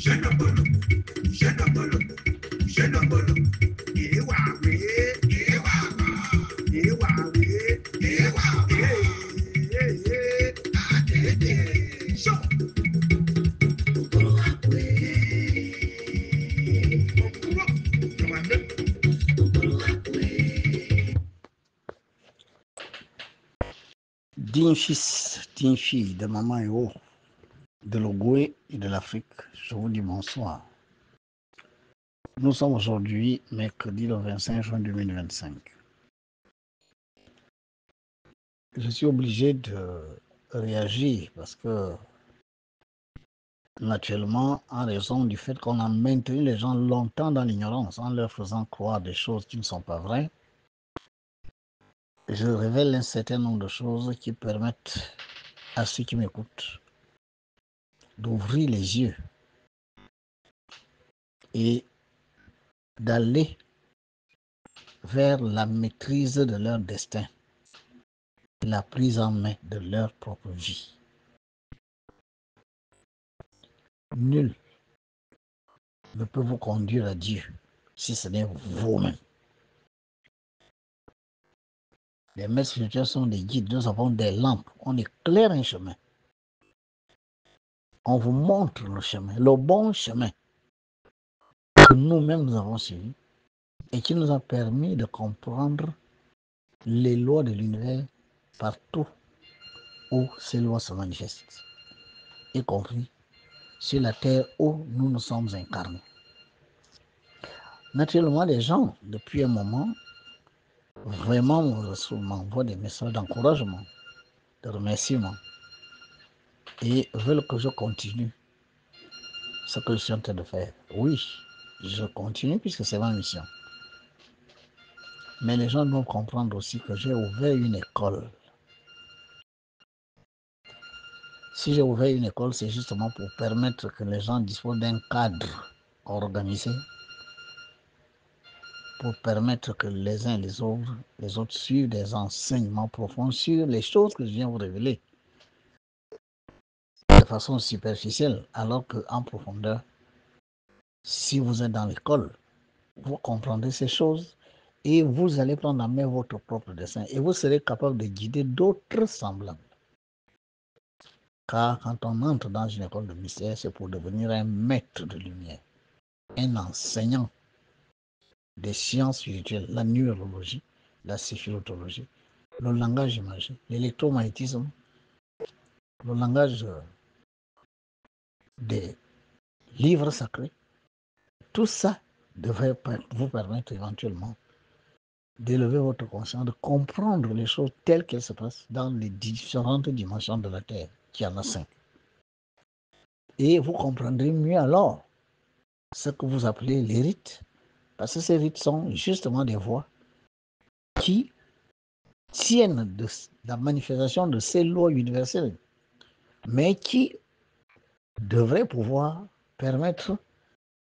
Digne fils, digne fille de maman et haut, de l'Ogooué et de l'Afrique, je vous dis bonsoir. Nous sommes aujourd'hui mercredi le 25 juin 2025. Je suis obligé de réagir parce que naturellement, en raison du fait qu'on a maintenu les gens longtemps dans l'ignorance en leur faisant croire des choses qui ne sont pas vraies, je révèle un certain nombre de choses qui permettent à ceux qui m'écoutent d'ouvrir les yeux et d'aller vers la maîtrise de leur destin, la prise en main de leur propre vie. Nul ne peut vous conduire à Dieu si ce n'est vous-même. Les maîtres spirituels sont des guides, nous avons des lampes, on éclaire un chemin. On vous montre le chemin, le bon chemin que nous-mêmes nous avons suivi et qui nous a permis de comprendre les lois de l'univers partout où ces lois se manifestent, y compris sur la terre où nous nous sommes incarnés. Naturellement, les gens, depuis un moment, vraiment m'envoient des messages d'encouragement, de remerciement et veulent que je continue ce que je suis en train de faire. Oui, je continue puisque c'est ma mission. Mais les gens doivent comprendre aussi que j'ai ouvert une école. Si j'ai ouvert une école, c'est justement pour permettre que les gens disposent d'un cadre organisé, pour permettre que les uns et les autres suivent des enseignements profonds sur les choses que je viens vous révéler de façon superficielle, alors qu'en profondeur, si vous êtes dans l'école, vous comprendrez ces choses et vous allez prendre en main votre propre destin et vous serez capable de guider d'autres semblables. Car quand on entre dans une école de mystère, c'est pour devenir un maître de lumière, un enseignant des sciences spirituelles, la numérologie, la séphirothologie, le langage imagé, l'électromagnétisme, le langage des livres sacrés. Tout ça devrait vous permettre éventuellement d'élever votre conscience, de comprendre les choses telles qu'elles se passent dans les différentes dimensions de la Terre, qui en a 5. Et vous comprendrez mieux alors ce que vous appelez les rites, parce que ces rites sont justement des voies qui tiennent de la manifestation de ces lois universelles, mais qui devraient pouvoir permettre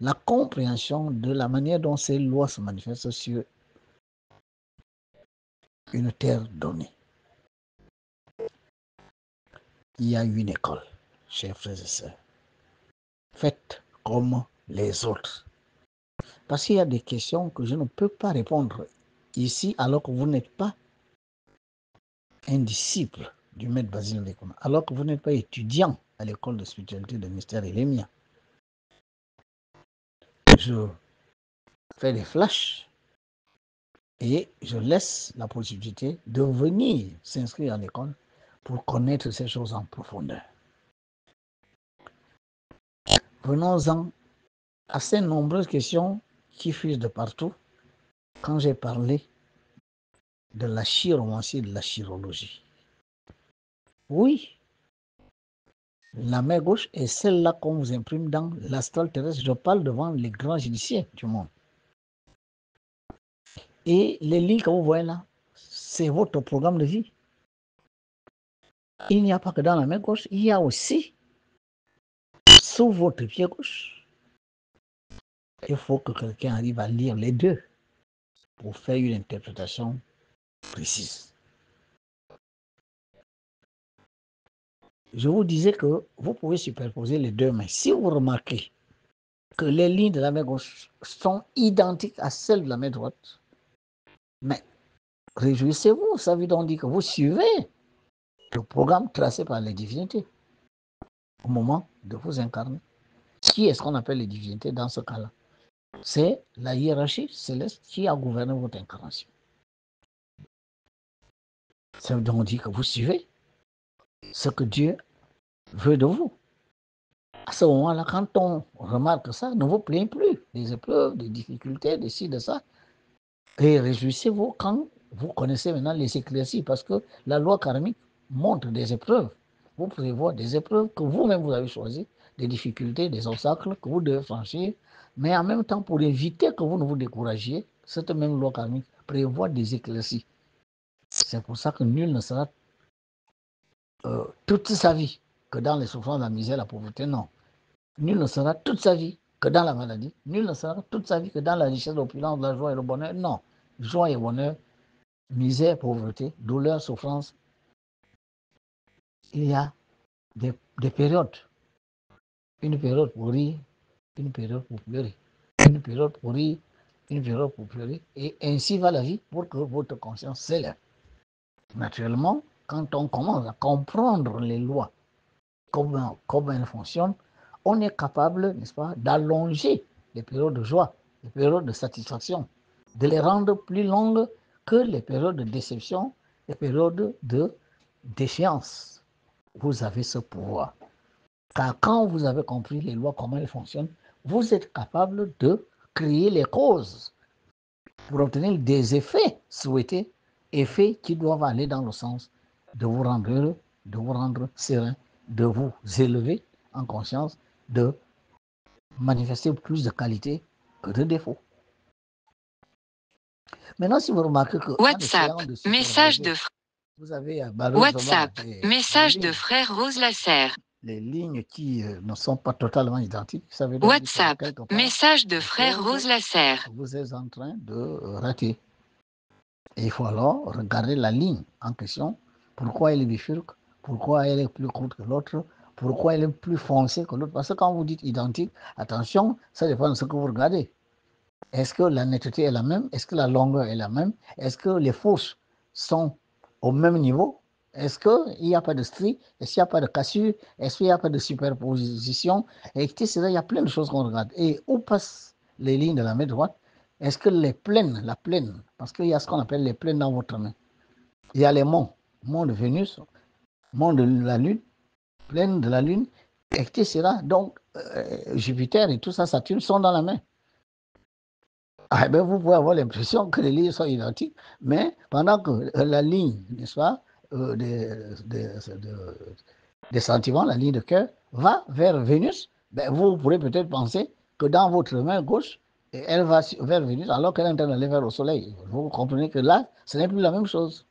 la compréhension de la manière dont ces lois se manifestent sur une terre donnée. Il y a une école, chers frères et sœurs. Faites comme les autres. Parce qu'il y a des questions que je ne peux pas répondre ici alors que vous n'êtes pas un disciple du maître Basile Ndekuna, alors que vous n'êtes pas étudiant à l'école de spiritualité de Mystère Elémia. Je fais des flashs et je laisse la possibilité de venir s'inscrire en école pour connaître ces choses en profondeur. Venons-en à ces nombreuses questions qui fusent de partout quand j'ai parlé de la chiromancie et de la chirologie. Oui, la main gauche est celle-là qu'on vous imprime dans l'astral terrestre. Je parle devant les grands initiés du monde. Et les lignes que vous voyez là, c'est votre programme de vie. Il n'y a pas que dans la main gauche, il y a aussi sous votre pied gauche. Il faut que quelqu'un arrive à lire les deux pour faire une interprétation précise. Je vous disais que vous pouvez superposer les deux mains. Si vous remarquez que les lignes de la main gauche sont identiques à celles de la main droite, mais réjouissez-vous, ça veut donc dire que vous suivez le programme tracé par les divinités au moment de vous incarner. Qui est-ce qu'on appelle les divinités dans ce cas-là? C'est la hiérarchie céleste qui a gouverné votre incarnation. Ça veut donc dire que vous suivez ce que Dieu veut de vous. À ce moment-là, quand on remarque ça, ne vous plaignez plus des épreuves, des difficultés, de ci, de ça. Et réjouissez-vous quand vous connaissez maintenant les éclaircies, parce que la loi karmique montre des épreuves. Vous pouvez voir des épreuves que vous-même vous avez choisies, des difficultés, des obstacles que vous devez franchir, mais en même temps, pour éviter que vous ne vous découragiez, cette même loi karmique prévoit des éclaircies. C'est pour ça que nul ne sera toute sa vie que dans les souffrances, la misère, la pauvreté, non. Nul ne sera toute sa vie que dans la maladie. Nul ne sera toute sa vie que dans la richesse, l'opulence, la joie et le bonheur. Non. Joie et bonheur, misère, pauvreté, douleur, souffrance. Il y a des périodes. Une période pour rire, une période pour pleurer. Une période pour rire, une période pour pleurer. Et ainsi va la vie pour que votre conscience s'élève. Naturellement, quand on commence à comprendre les lois, comment elles fonctionnent, on est capable, n'est-ce pas, d'allonger les périodes de joie, les périodes de satisfaction, de les rendre plus longues que les périodes de déception, les périodes de défiance. Vous avez ce pouvoir. Car quand vous avez compris les lois, comment elles fonctionnent, vous êtes capable de créer les causes pour obtenir des effets souhaités, effets qui doivent aller dans le sens de vous rendre heureux, de vous rendre serein, de vous élever en conscience, de manifester plus de qualité que de défaut. Maintenant, si vous remarquez que WhatsApp, message de vous avez WhatsApp, message de frère Rose Lasserre. Les lignes qui ne sont pas totalement identiques. Ça veut donc WhatsApp, message de frère Rose Lasserre. Vous êtes en train de rater. Et il faut alors regarder la ligne en question. Pourquoi elle est bifurque? Pourquoi elle est plus courte que l'autre? Pourquoi elle est plus foncée que l'autre? Parce que quand vous dites identique, attention, ça dépend de ce que vous regardez. Est-ce que la netteté est la même? Est-ce que la longueur est la même? Est-ce que les fourches sont au même niveau? Est-ce qu'il n'y a pas de stries? Est-ce qu'il n'y a pas de cassure? Est-ce qu'il n'y a pas de superposition? Etc. Il y a plein de choses qu'on regarde. Et où passent les lignes de la main droite? Est-ce que la plaine, parce qu'il y a ce qu'on appelle les plaines dans votre main. Il y a les monts, mont de Vénus, mont de la Lune, plaine de la Lune, etc. Donc, Jupiter et tout ça, Saturne sont dans la main. Ah, ben vous pouvez avoir l'impression que les lignes sont identiques, mais pendant que la ligne, n'est-ce pas, des sentiments, la ligne de cœur, va vers Vénus, ben vous pourrez peut-être penser que dans votre main gauche, elle va vers Vénus alors qu'elle est en train d'aller vers le Soleil. Vous comprenez que là, ce n'est plus la même chose.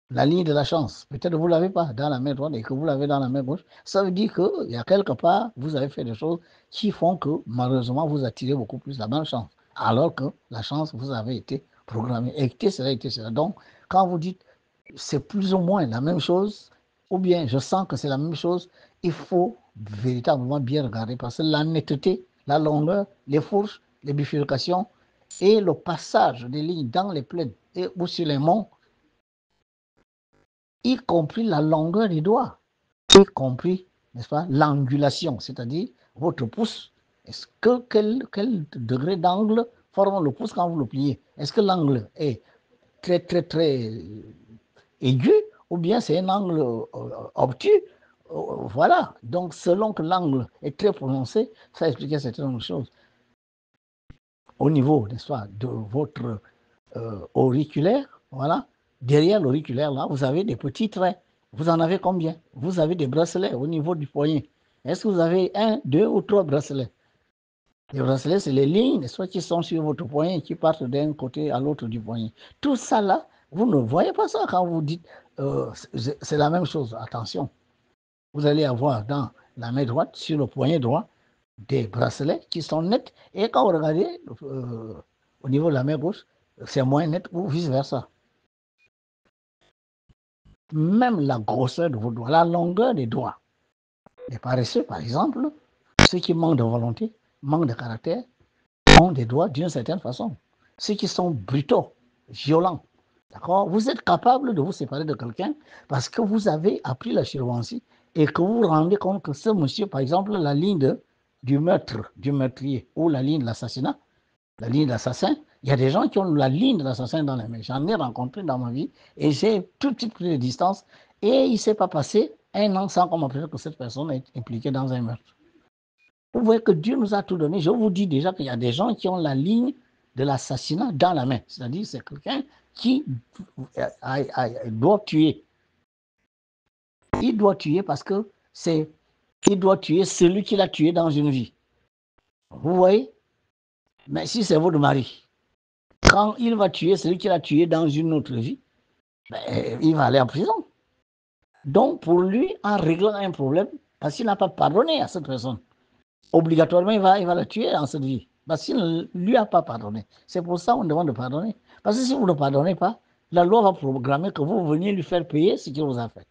La ligne de la chance, peut-être que vous ne l'avez pas dans la main droite et que vous l'avez dans la main gauche, ça veut dire qu'il y a quelque part, vous avez fait des choses qui font que malheureusement vous attirez beaucoup plus la bonne chance, alors que la chance vous avait été programmée, etc. Donc, quand vous dites c'est plus ou moins la même chose, ou bien je sens que c'est la même chose, il faut véritablement bien regarder parce que la netteté, la longueur, les fourches, les bifurcations et le passage des lignes dans les plaines et ou sur les monts, y compris la longueur des doigts, y compris, n'est-ce pas, l'angulation, c'est-à-dire votre pouce. Est-ce que quel degré d'angle forme le pouce quand vous le pliez? Est-ce que l'angle est très aigu ou bien c'est un angle obtus? Voilà. Donc, selon que l'angle est très prononcé, ça explique certaines choses. Au niveau, n'est-ce pas, de votre auriculaire, voilà. Derrière l'auriculaire, là, vous avez des petits traits. Vous en avez combien? Vous avez des bracelets au niveau du poignet. Est-ce que vous avez 1, 2 ou 3 bracelets? Les bracelets, c'est les lignes, n'est-ce pas, qui sont sur votre poignet et qui partent d'un côté à l'autre du poignet. Tout ça, là, vous ne voyez pas ça quand vous dites c'est la même chose. Attention, vous allez avoir dans la main droite, sur le poignet droit, des bracelets qui sont nets. Et quand vous regardez au niveau de la main gauche, c'est moins net ou vice-versa. Même la grosseur de vos doigts, la longueur des doigts. Les paresseux, par exemple, Ceux qui manquent de volonté, manquent de caractère, ont des doigts d'une certaine façon. Ceux qui sont brutaux, violents, d'accord, vous êtes capable de vous séparer de quelqu'un parce que vous avez appris la chiromancie et que vous vous rendez compte que ce monsieur, par exemple, la ligne du meurtre, du meurtrier, ou la ligne de l'assassinat, la ligne de l'assassin, il y a des gens qui ont la ligne de l'assassin dans les mains. J'en ai rencontré dans ma vie et j'ai tout de suite pris de distance et il ne s'est pas passé un an sans qu'on m'appelle que cette personne est impliquée dans un meurtre. Vous voyez que Dieu nous a tout donné. Je vous dis déjà qu'il y a des gens qui ont la ligne de l'assassinat dans la main. C'est-à-dire c'est quelqu'un qui doit tuer. Il doit tuer parce que il doit tuer celui qui l'a tué dans une vie. Vous voyez? Mais si c'est votre mari, quand il va tuer celui qui l'a tué dans une autre vie, ben, il va aller en prison. Donc pour lui, en réglant un problème, parce qu'il n'a pas pardonné à cette personne, obligatoirement, il va la tuer en cette vie. Parce qu'il ne lui a pas pardonné. C'est pour ça qu'on demande de pardonner. Parce que si vous ne pardonnez pas, la loi va programmer que vous veniez lui faire payer ce qu'il vous a fait.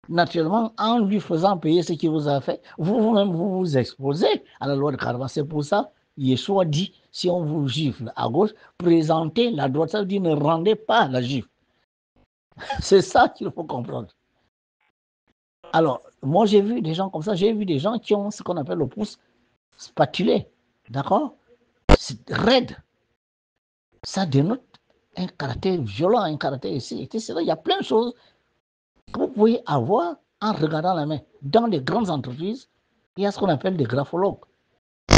Naturellement, en lui faisant payer ce qu'il vous a fait, vous-même, vous vous exposez à la loi de karma. C'est pour ça, Yeshua dit, si on vous gifle à gauche, présentez la droite. Ça veut dire ne rendez pas la gifle. C'est ça qu'il faut comprendre. Alors, moi, j'ai vu des gens comme ça. J'ai vu des gens qui ont ce qu'on appelle le pouce spatulé. D'accord? C'est raide. Ça dénote un caractère violent, un caractère ici, etc. Il y a plein de choses que vous pouvez avoir en regardant la main. Dans les grandes entreprises, il y a ce qu'on appelle des graphologues.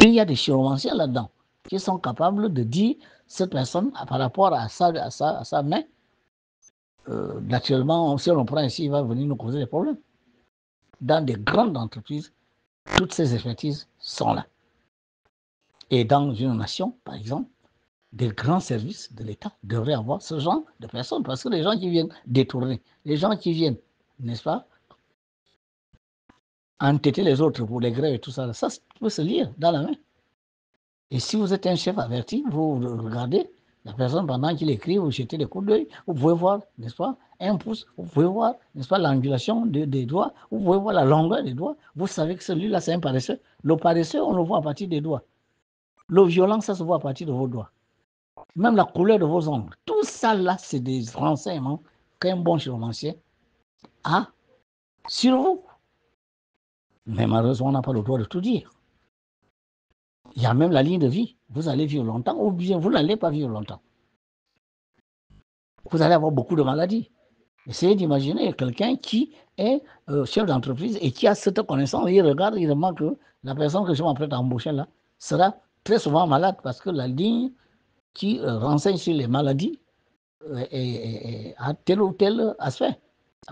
Et il y a des chiromanciens là-dedans qui sont capables de dire cette personne par rapport à sa main. Naturellement, si on le prend ici, il va venir nous causer des problèmes. Dans des grandes entreprises, toutes ces expertises sont là. Et dans une nation, par exemple, des grands services de l'État devraient avoir ce genre de personnes. Parce que les gens qui viennent détourner, les gens qui viennent, n'est-ce pas, entêter les autres pour les grèves et tout ça, ça peut se lire dans la main. Et si vous êtes un chef averti, vous regardez la personne pendant qu'il écrit, vous jetez des coups d'œil, vous pouvez voir, n'est-ce pas, un pouce, vous pouvez voir, n'est-ce pas, l'angulation des doigts, vous pouvez voir la longueur des doigts, vous savez que celui-là, c'est un paresseux. Le paresseux, on le voit à partir des doigts. Le violent, ça se voit à partir de vos doigts. Même la couleur de vos ongles. Tout ça, là, c'est des renseignements qu'un bon chiromancien a sur vous. Mais malheureusement, on n'a pas le droit de tout dire. Il y a même la ligne de vie. Vous allez vivre longtemps ou bien vous n'allez pas vivre longtemps. Vous allez avoir beaucoup de maladies. Essayez d'imaginer quelqu'un qui est chef d'entreprise et qui a cette connaissance. Il regarde, il remarque que la personne que je m'apprête à embaucher là sera très souvent malade parce que la ligne qui renseigne sur les maladies a tel ou tel aspect.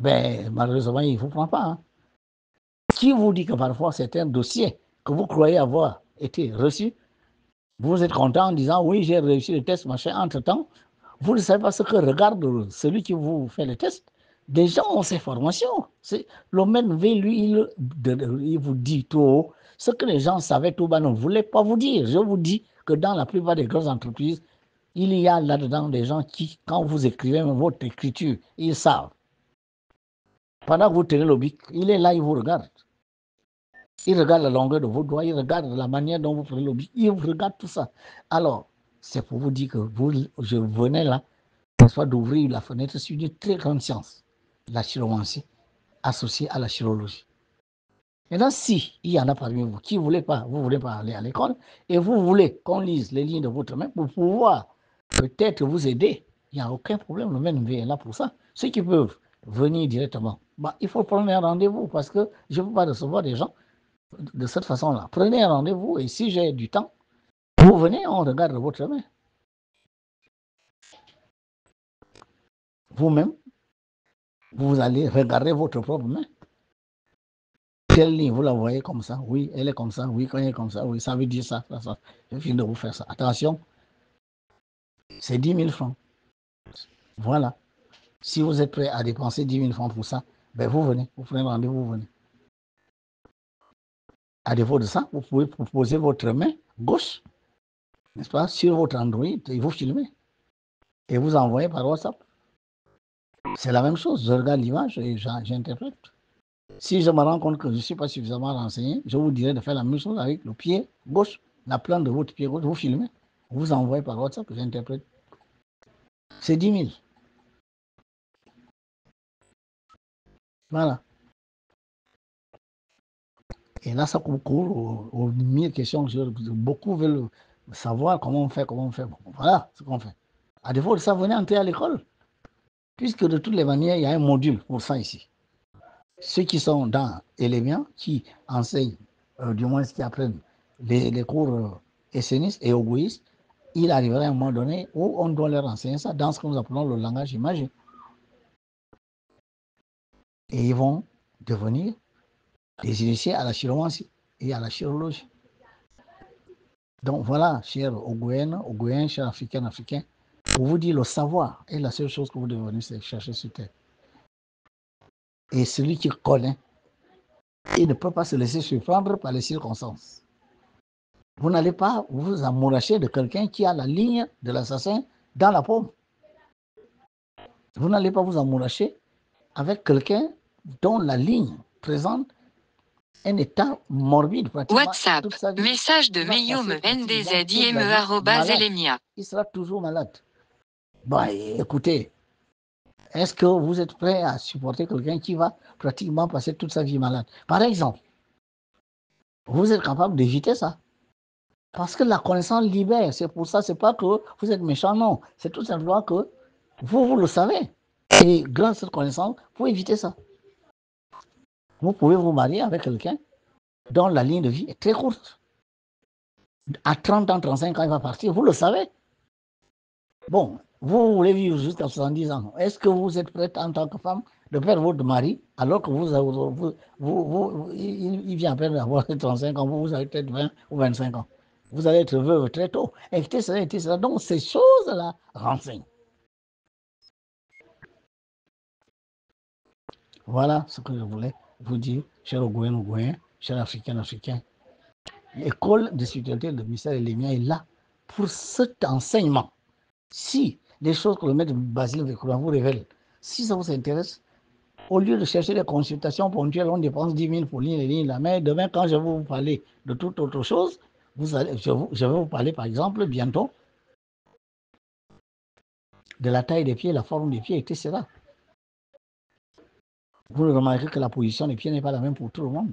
Ben, malheureusement, il ne vous prend pas. Hein. Qui vous dit que parfois certains dossiers que vous croyez avoir été reçus, vous êtes content en disant oui, j'ai réussi le test, machin. Entre-temps, vous ne savez pas ce que regarde celui qui vous fait le test. Des gens ont ces formations. Le MNV, lui, il vous dit tout haut. Ce que les gens savaient tout bas ne voulaient pas vous dire. Je vous dis que dans la plupart des grosses entreprises, il y a là-dedans des gens qui, quand vous écrivez votre écriture, ils savent. Pendant que vous tenez le bic, il est là, il vous regarde. Il regarde la longueur de vos doigts, il regarde la manière dont vous prenez le bic, il regarde tout ça. Alors, c'est pour vous dire que je venais là, soit d'ouvrir la fenêtre sur une très grande science, la chiromancie, associée à la chirologie. Maintenant, si il y en a parmi vous qui ne voulez pas, vous ne voulez pas aller à l'école, et vous voulez qu'on lise les lignes de votre main pour pouvoir peut-être vous aider, il n'y a aucun problème, le MNV est là pour ça. Ceux qui peuvent venir directement, il faut prendre un rendez-vous parce que je ne peux pas recevoir des gens de cette façon-là. Prenez un rendez-vous et si j'ai du temps, vous venez, on regarde votre main. Vous-même, vous allez regarder votre propre main. Quelle ligne, vous la voyez comme ça? Oui, elle est comme ça. Oui, quand elle est comme ça, oui, ça veut dire ça, ça, ça. Je viens de vous faire ça. Attention, c'est 10 000 francs. Voilà. Si vous êtes prêt à dépenser 10 000 francs pour ça, ben vous venez, vous prenez rendez-vous, vous venez. À défaut de ça, vous pouvez poser votre main gauche, n'est-ce pas, sur votre Android et vous filmez. Et vous envoyez par WhatsApp. C'est la même chose. Je regarde l'image et j'interprète. Si je me rends compte que je ne suis pas suffisamment renseigné, je vous dirai de faire la même chose avec le pied gauche, la plante de votre pied gauche, vous filmez, vous envoyez par WhatsApp, j'interprète. C'est 10 000. Voilà. Et là, ça court aux 1000 questions. Beaucoup veulent savoir comment on fait, comment on fait. Bon, voilà ce qu'on fait. À défaut de ça, venez entrer à l'école. Puisque de toutes les manières, il y a un module pour ça ici. Ceux qui sont dans Elémia, qui enseignent, du moins qui apprennent les cours essénistes et ogoïstes, il arrivera à un moment donné où on doit leur enseigner ça dans ce que nous appelons le langage imagé. Et ils vont devenir des initiés à la chiromancie et à la chirologie. Donc voilà, chers Ogoïens, chers Africains, pour vous dire le savoir est la seule chose que vous devez venir chercher sur terre. Et celui qui connaît, il ne peut pas se laisser surprendre par les circonstances. Vous n'allez pas vous amouracher de quelqu'un qui a la ligne de l'assassin dans la paume. Vous n'allez pas vous amouracher avec quelqu'un dont la ligne présente un état morbide. WhatsApp, message de Meyoume NDZIME@Elemia. Il sera toujours malade. Bon, écoutez, est-ce que vous êtes prêt à supporter quelqu'un qui va pratiquement passer toute sa vie malade? Par exemple, vous êtes capable d'éviter ça. Parce que la connaissance libère. C'est pour ça, c'est pas que vous êtes méchant, non. C'est tout simplement que vous le savez. Et grâce à cette connaissance, vous évitez ça. Vous pouvez vous marier avec quelqu'un dont la ligne de vie est très courte. À 30 ans, 35 ans, il va partir. Vous le savez. Bon, vous voulez vivre jusqu'à 70 ans. Est-ce que vous êtes prête en tant que femme de perdre votre mari alors que il vient à peine d'avoir 35 ans, vous avez peut-être 20 ou 25 ans. Vous allez être veuve très tôt. Évitez cela. Donc, ces choses-là renseignent. Voilà ce que je voulais vous dire, chers Ogoïens, chers Africains. L'école de spiritualité de ministère Elémia est là pour cet enseignement. Si les choses que le maître Basile Vécoula vous révèle, si ça vous intéresse, au lieu de chercher des consultations ponctuelles, on dépense 10 000 pour lire les lignes de la mer. Demain, quand je vais vous parler de toute autre chose, je vais vous parler, par exemple, bientôt, de la taille des pieds, la forme des pieds, etc. Vous remarquerez que la position des pieds n'est pas la même pour tout le monde.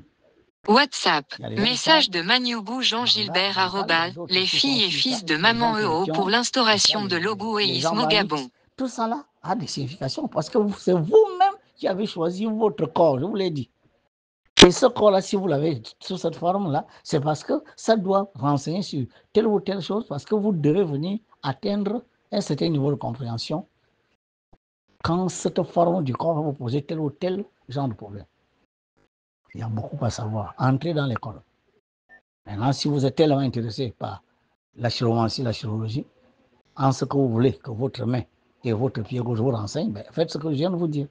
WhatsApp, message de Maniobou Jean-Gilbert @ les filles et fils de Maman EO pour l'instauration de l'ogoéisme au Gabon. Tout ça là a des significations parce que c'est vous-même qui avez choisi votre corps, je vous l'ai dit. Et ce corps-là, si vous l'avez sous cette forme-là, c'est parce que ça doit renseigner sur telle ou telle chose, parce que vous devez venir atteindre un certain niveau de compréhension quand cette forme du corps va vous poser tel ou tel genre de problème. Il y a beaucoup à savoir. Entrez dans l'école. Maintenant, si vous êtes tellement intéressé par la chiromancie, la chirologie, en ce que vous voulez que votre main et votre pied gauche vous renseignent, ben, faites ce que je viens de vous dire.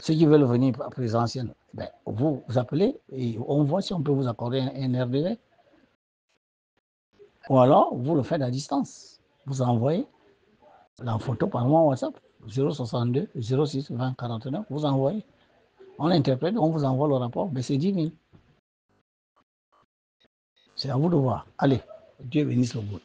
Ceux qui veulent venir à présentiel, ben, vous appelez et on voit si on peut vous accorder un RDV. Ou alors, vous le faites à distance. Vous envoyez la photo par moi WhatsApp, 062 06 20 49, vous envoyez. On interprète, on vous envoie le rapport, mais c'est 10 000. C'est à vous de voir. Allez, Dieu bénisse le bout.